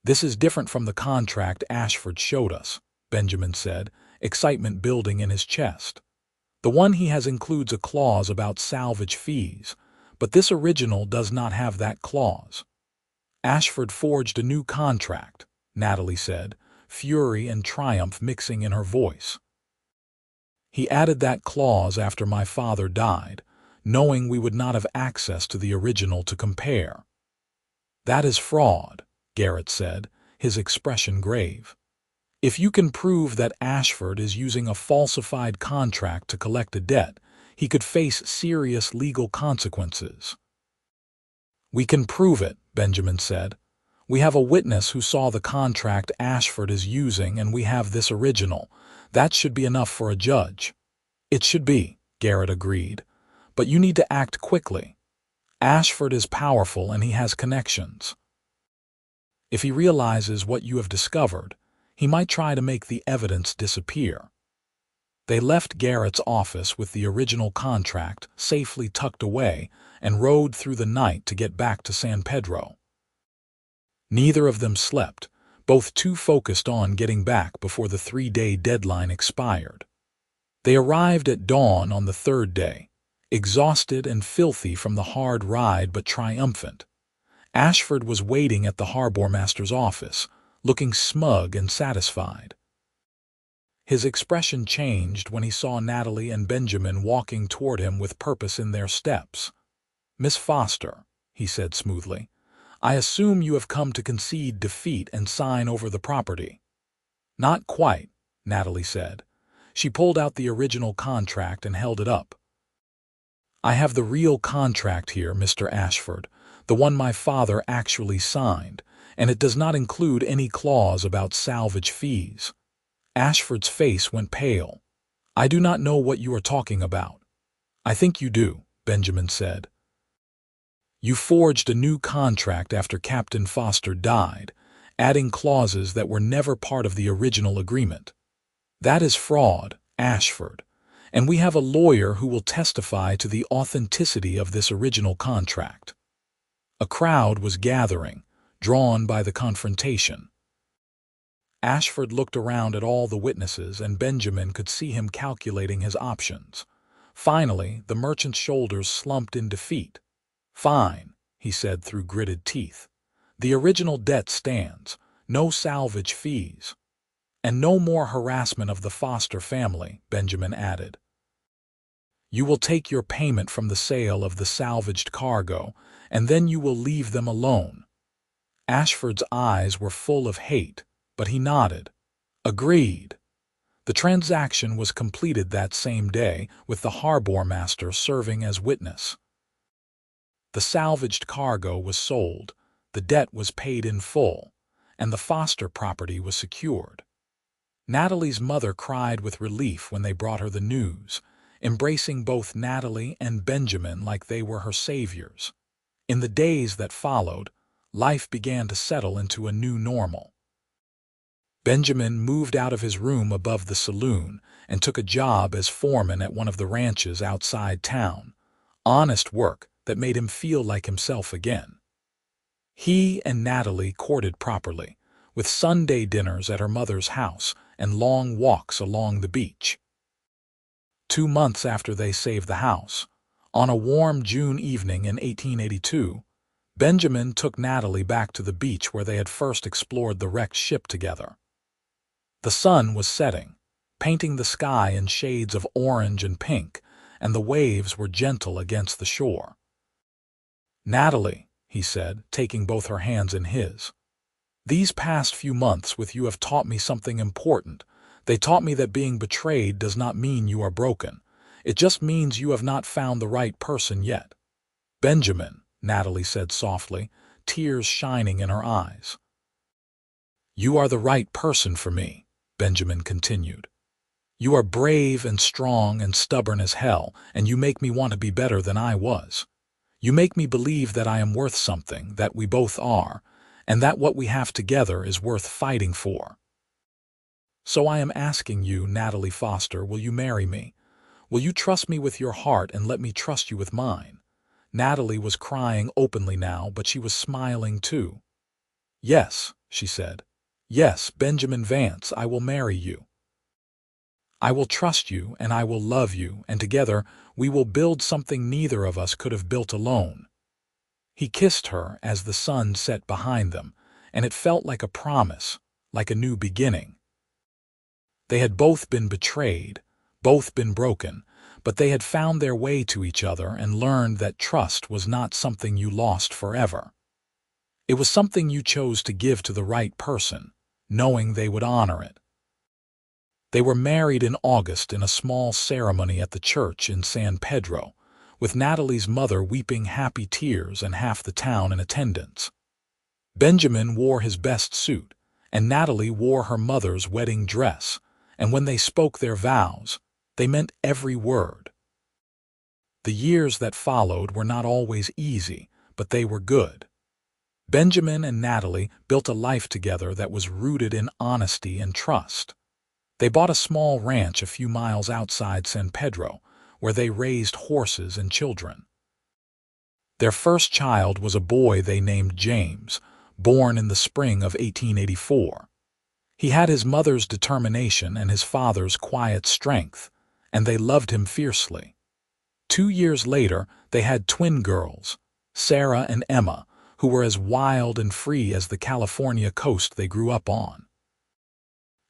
"This is different from the contract Ashford showed us," Benjamin said, excitement building in his chest. "The one he has includes a clause about salvage fees, but this original does not have that clause." "Ashford forged a new contract," Natalie said, fury and triumph mixing in her voice. "He added that clause after my father died, knowing we would not have access to the original to compare." "That is fraud," Garrett said, his expression grave. "If you can prove that Ashford is using a falsified contract to collect a debt, he could face serious legal consequences. "We can prove it," Benjamin said. "We have a witness who saw the contract Ashford is using, and we have this original. That should be enough for a judge." "It should be," Garrett agreed. "But you need to act quickly. Ashford is powerful and he has connections. If he realizes what you have discovered, he might try to make the evidence disappear." They left Garrett's office with the original contract safely tucked away and rode through the night to get back to San Pedro. Neither of them slept, both too focused on getting back before the 3-day deadline expired. They arrived at dawn on the third day, exhausted and filthy from the hard ride but triumphant. Ashford was waiting at the harbor master's office, looking smug and satisfied. His expression changed when he saw Natalie and Benjamin walking toward him with purpose in their steps. "Miss Foster," he said smoothly, "I assume you have come to concede defeat and sign over the property." "Not quite," Natalie said. She pulled out the original contract and held it up. "I have the real contract here, Mr. Ashford, the one my father actually signed, and it does not include any clause about salvage fees." Ashford's face went pale. "I do not know what you are talking about." "I think you do," Benjamin said. "You forged a new contract after Captain Foster died, adding clauses that were never part of the original agreement. That is fraud, Ashford, and we have a lawyer who will testify to the authenticity of this original contract." A crowd was gathering, drawn by the confrontation. Ashford looked around at all the witnesses, and Benjamin could see him calculating his options. Finally, the merchant's shoulders slumped in defeat. "Fine," he said through gritted teeth. "The original debt stands, no salvage fees." "And no more harassment of the Foster family," Benjamin added. "You will take your payment from the sale of the salvaged cargo, and then you will leave them alone." Ashford's eyes were full of hate, but he nodded. "Agreed." The transaction was completed that same day, with the harbor master serving as witness. The salvaged cargo was sold, the debt was paid in full, and the Foster property was secured. Natalie's mother cried with relief when they brought her the news, embracing both Natalie and Benjamin like they were her saviors. In the days that followed, life began to settle into a new normal. Benjamin moved out of his room above the saloon and took a job as foreman at one of the ranches outside town. Honest work that made him feel like himself again. He and Natalie courted properly, with Sunday dinners at her mother's house and long walks along the beach. 2 months after they saved the house, on a warm June evening in 1882, Benjamin took Natalie back to the beach where they had first explored the wrecked ship together. The sun was setting, painting the sky in shades of orange and pink, and the waves were gentle against the shore. "Natalie," he said, taking both her hands in his, "these past few months with you have taught me something important. They taught me that being betrayed does not mean you are broken. It just means you have not found the right person yet." "Benjamin," Natalie said softly, tears shining in her eyes. "You are the right person for me," Benjamin continued. "You are brave and strong and stubborn as hell, and you make me want to be better than I was. You make me believe that I am worth something, that we both are, and that what we have together is worth fighting for. So I am asking you, Natalie Foster, will you marry me? Will you trust me with your heart and let me trust you with mine?" Natalie was crying openly now, but she was smiling too. "Yes," she said. "Yes, Benjamin Vance, I will marry you. I will trust you and I will love you, and together we will build something neither of us could have built alone." He kissed her as the sun set behind them, and it felt like a promise, like a new beginning. They had both been betrayed, both been broken, but they had found their way to each other and learned that trust was not something you lost forever. It was something you chose to give to the right person, knowing they would honor it. They were married in August in a small ceremony at the church in San Pedro, with Natalie's mother weeping happy tears and half the town in attendance. Benjamin wore his best suit, and Natalie wore her mother's wedding dress, and when they spoke their vows, they meant every word. The years that followed were not always easy, but they were good. Benjamin and Natalie built a life together that was rooted in honesty and trust. They bought a small ranch a few miles outside San Pedro, where they raised horses and children. Their first child was a boy they named James, born in the spring of 1884. He had his mother's determination and his father's quiet strength, and they loved him fiercely. 2 years later, they had twin girls, Sarah and Emma, who were as wild and free as the California coast they grew up on.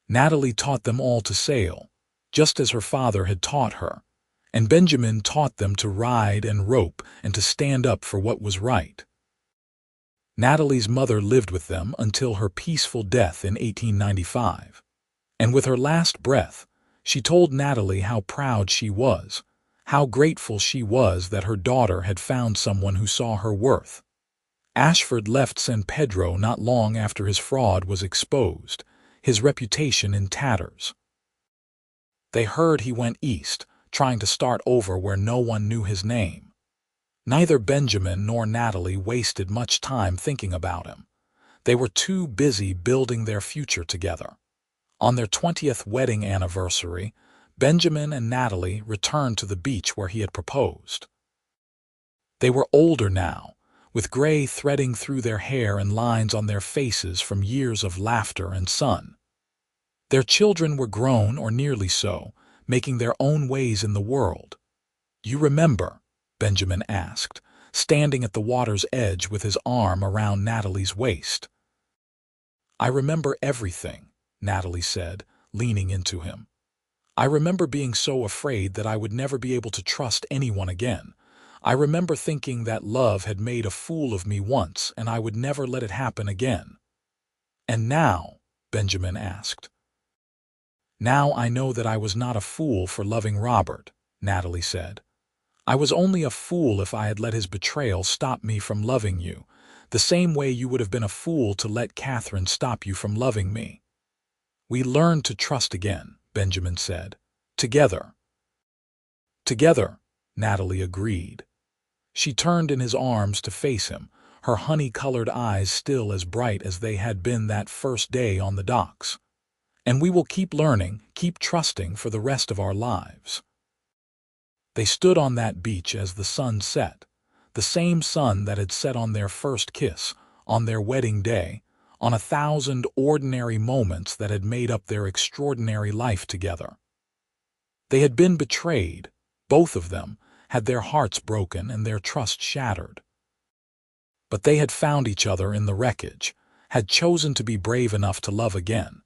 Natalie taught them all to sail, just as her father had taught her, and Benjamin taught them to ride and rope and to stand up for what was right. Natalie's mother lived with them until her peaceful death in 1895, and with her last breath, she told Natalie how proud she was, how grateful she was that her daughter had found someone who saw her worth. Ashford left San Pedro not long after his fraud was exposed, his reputation in tatters. They heard he went east, trying to start over where no one knew his name. Neither Benjamin nor Natalie wasted much time thinking about him. They were too busy building their future together. On their 20th wedding anniversary, Benjamin and Natalie returned to the beach where he had proposed. They were older now, with gray threading through their hair and lines on their faces from years of laughter and sun. Their children were grown or nearly so, making their own ways in the world. "You remember?" Benjamin asked, standing at the water's edge with his arm around Natalie's waist. "I remember everything," Natalie said, leaning into him. "I remember being so afraid that I would never be able to trust anyone again. I remember thinking that love had made a fool of me once and I would never let it happen again." "And now?" Benjamin asked. "Now I know that I was not a fool for loving Robert," Natalie said. "I was only a fool if I had let his betrayal stop me from loving you, the same way you would have been a fool to let Catherine stop you from loving me." "We learned to trust again," Benjamin said. "Together." "Together," Natalie agreed. She turned in his arms to face him, her honey-colored eyes still as bright as they had been that first day on the docks. "And we will keep learning, keep trusting for the rest of our lives." They stood on that beach as the sun set, the same sun that had set on their first kiss, on their wedding day, on 1,000 ordinary moments that had made up their extraordinary life together. They had been betrayed, both of them, had their hearts broken and their trust shattered. But they had found each other in the wreckage, had chosen to be brave enough to love again.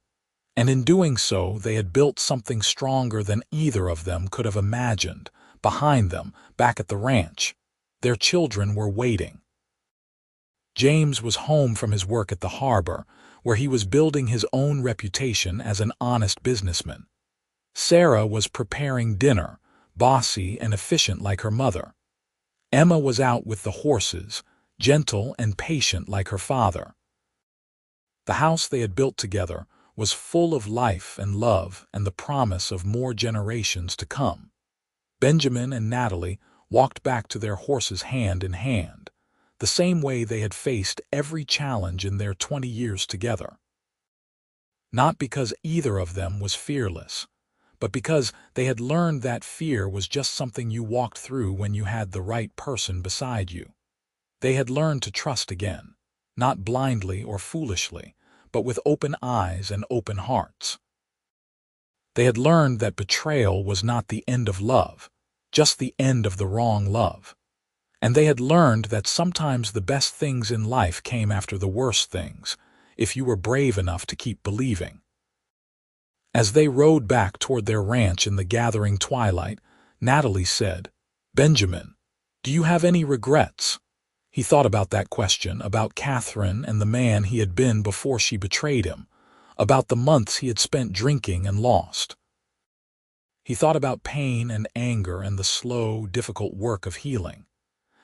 And in doing so, they had built something stronger than either of them could have imagined. Behind them, back at the ranch, their children were waiting. James was home from his work at the harbor, where he was building his own reputation as an honest businessman. Sarah was preparing dinner, bossy and efficient like her mother. Emma was out with the horses, gentle and patient like her father. The house they had built together was full of life and love and the promise of more generations to come. Benjamin and Natalie walked back to their horses hand in hand, the same way they had faced every challenge in their 20 years together. Not because either of them was fearless, but because they had learned that fear was just something you walked through when you had the right person beside you. They had learned to trust again, not blindly or foolishly, but with open eyes and open hearts. They had learned that betrayal was not the end of love, just the end of the wrong love. And they had learned that sometimes the best things in life came after the worst things, if you were brave enough to keep believing. As they rode back toward their ranch in the gathering twilight, Natalie said, "Benjamin, do you have any regrets?" He thought about that question, about Catherine and the man he had been before she betrayed him, about the months he had spent drinking and lost. He thought about pain and anger and the slow, difficult work of healing.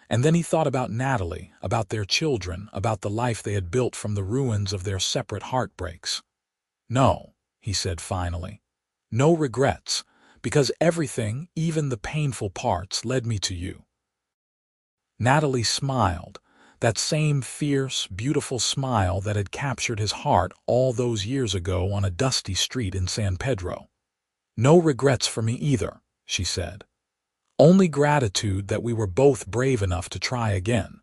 And then he thought about Natalie, about their children, about the life they had built from the ruins of their separate heartbreaks. No, he said finally. No regrets, because everything, even the painful parts, led me to you. Natalie smiled, that same fierce, beautiful smile that had captured his heart all those years ago on a dusty street in San Pedro. No regrets for me either, she said. Only gratitude that we were both brave enough to try again.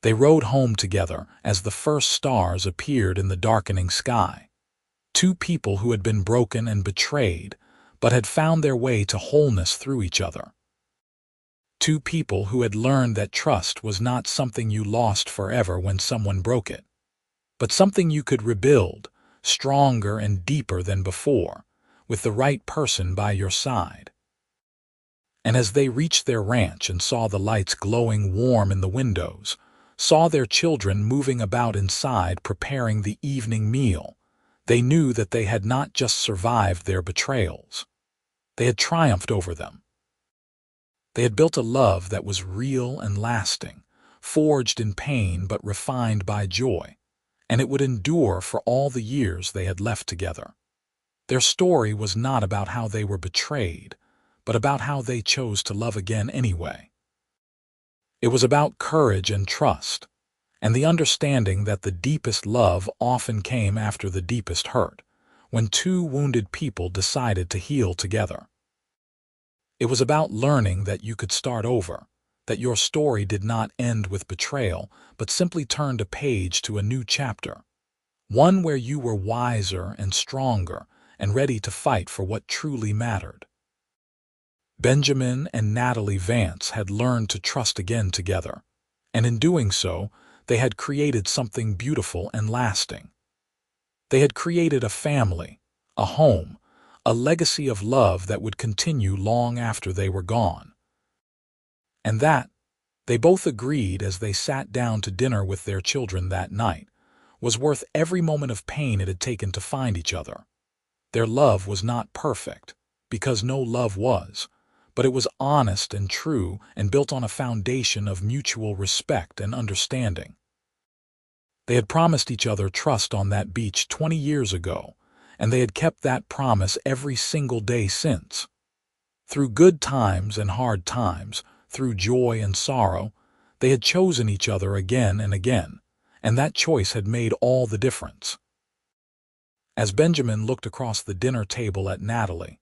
They rode home together as the first stars appeared in the darkening sky. Two people who had been broken and betrayed, but had found their way to wholeness through each other. Two people who had learned that trust was not something you lost forever when someone broke it, but something you could rebuild, stronger and deeper than before, with the right person by your side. And as they reached their ranch and saw the lights glowing warm in the windows, saw their children moving about inside preparing the evening meal, they knew that they had not just survived their betrayals. They had triumphed over them. They had built a love that was real and lasting, forged in pain but refined by joy, and it would endure for all the years they had left together. Their story was not about how they were betrayed, but about how they chose to love again anyway. It was about courage and trust, and the understanding that the deepest love often came after the deepest hurt, when two wounded people decided to heal together. It was about learning that you could start over, that your story did not end with betrayal, but simply turned a page to a new chapter, one where you were wiser and stronger and ready to fight for what truly mattered. Benjamin and Natalie Vance had learned to trust again together, and in doing so, they had created something beautiful and lasting. They had created a family, a home, a legacy of love that would continue long after they were gone. And that, they both agreed as they sat down to dinner with their children that night, was worth every moment of pain it had taken to find each other. Their love was not perfect, because no love was, but it was honest and true and built on a foundation of mutual respect and understanding. They had promised each other trust on that beach 20 years ago, and they had kept that promise every single day since. Through good times and hard times, through joy and sorrow, they had chosen each other again and again, and that choice had made all the difference. As Benjamin looked across the dinner table at Natalie,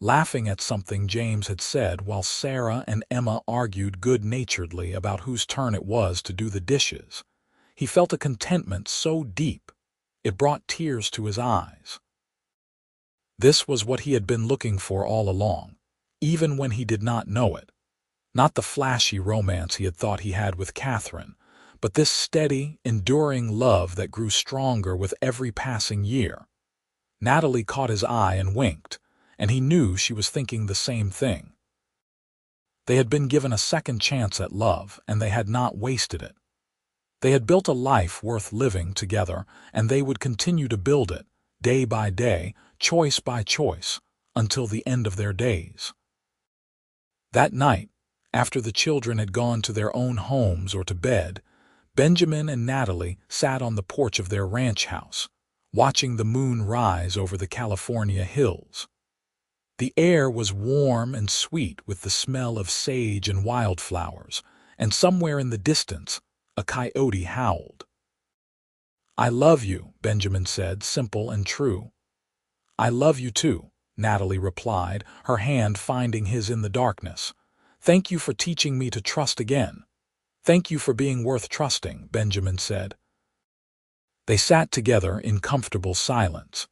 laughing at something James had said while Sarah and Emma argued good-naturedly about whose turn it was to do the dishes, he felt a contentment so deep it brought tears to his eyes. This was what he had been looking for all along, even when he did not know it. Not the flashy romance he had thought he had with Catherine, but this steady, enduring love that grew stronger with every passing year. Natalie caught his eye and winked, and he knew she was thinking the same thing. They had been given a second chance at love, and they had not wasted it. They had built a life worth living together, and they would continue to build it, day by day, choice by choice, until the end of their days. That night, after the children had gone to their own homes or to bed, Benjamin and Natalie sat on the porch of their ranch house, watching the moon rise over the California hills. The air was warm and sweet with the smell of sage and wildflowers, and somewhere in the distance, a coyote howled. "I love you," Benjamin said, simple and true. "I love you too," Natalie replied, her hand finding his in the darkness. "Thank you for teaching me to trust again." "Thank you for being worth trusting," Benjamin said. They sat together in comfortable silence.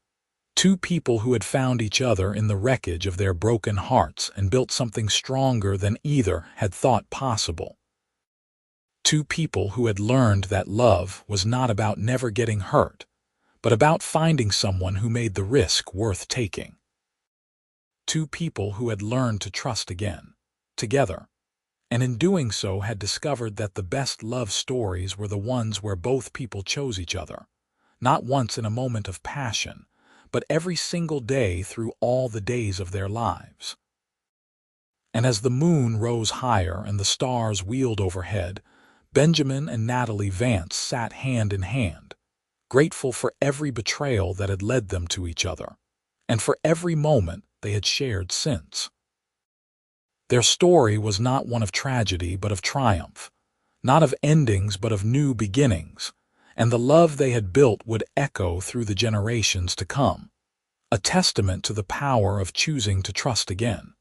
Two people who had found each other in the wreckage of their broken hearts and built something stronger than either had thought possible. Two people who had learned that love was not about never getting hurt, but about finding someone who made the risk worth taking. Two people who had learned to trust again, together, and in doing so had discovered that the best love stories were the ones where both people chose each other, not once in a moment of passion, but every single day through all the days of their lives. And as the moon rose higher and the stars wheeled overhead, Benjamin and Natalie Vance sat hand in hand, grateful for every betrayal that had led them to each other, and for every moment they had shared since. Their story was not one of tragedy but of triumph, not of endings but of new beginnings, and the love they had built would echo through the generations to come, a testament to the power of choosing to trust again.